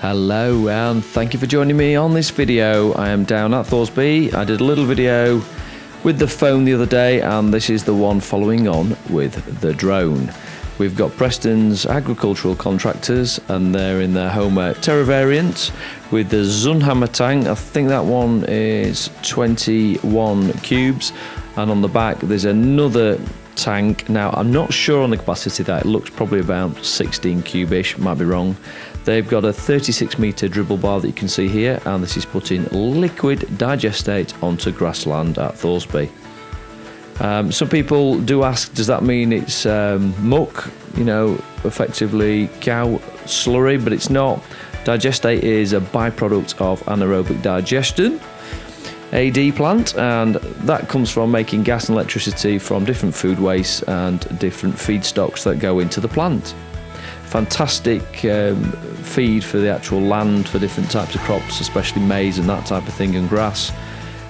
Hello and thank you for joining me on this video. I am down at Thoresby. I did a little video with the phone the other day, and this is the one following on with the drone. We've got Prestons Agricultural Contractors, and they're in their Holmer Terra Variant with the Zunhammer tank. I think that one is 21 cubes, and on the back there's another tank. Now I'm not sure on the capacity, that it looks probably about 16 cube-ish, might be wrong. They've got a 36-metre dribble bar that you can see here, and this is putting liquid digestate onto grassland at Thoresby. Some people do ask, does that mean it's muck, you know, effectively cow slurry? But it's not. Digestate is a byproduct of anaerobic digestion, AD plant, and that comes from making gas and electricity from different food waste and different feedstocks that go into the plant. Fantastic feed for the actual land for different types of crops, especially maize and that type of thing, and grass.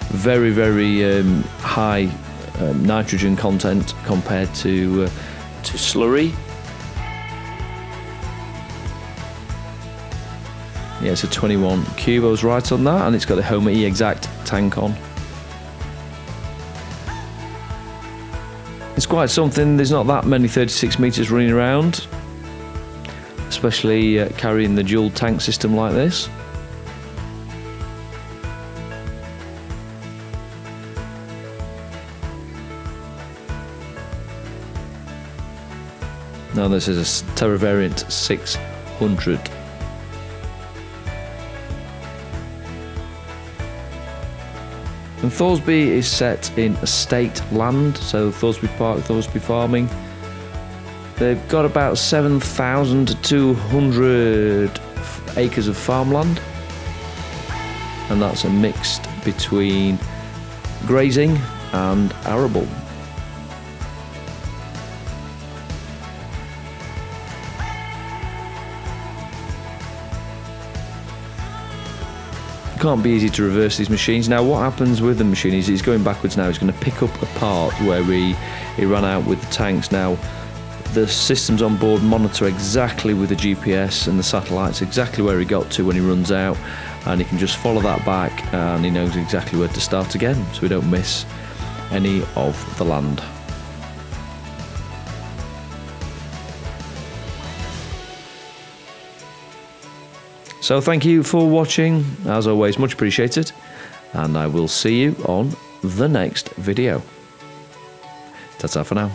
Very, very high nitrogen content compared to slurry. Yeah, it's a 21 cube, I was right on that, and it's got the Holmer E-Exact tank on. It's quite something. There's not that many 36 metres running around, especially carrying the dual tank system like this. Now this is a Terra Variant 600. And Thoresby is set in estate land, so Thoresby Park, Thoresby Farming. They've got about 7,200 acres of farmland, and that's a mixed between grazing and arable. It can't be easy to reverse these machines. Now what happens with the machine is he's going backwards now. He's going to pick up a part where he ran out with the tanks. Now the systems on board monitor exactly with the GPS and the satellites exactly where he got to when he runs out, and he can just follow that back and he knows exactly where to start again, so we don't miss any of the land. So thank you for watching, as always, much appreciated, and I will see you on the next video. Ta-ta for now.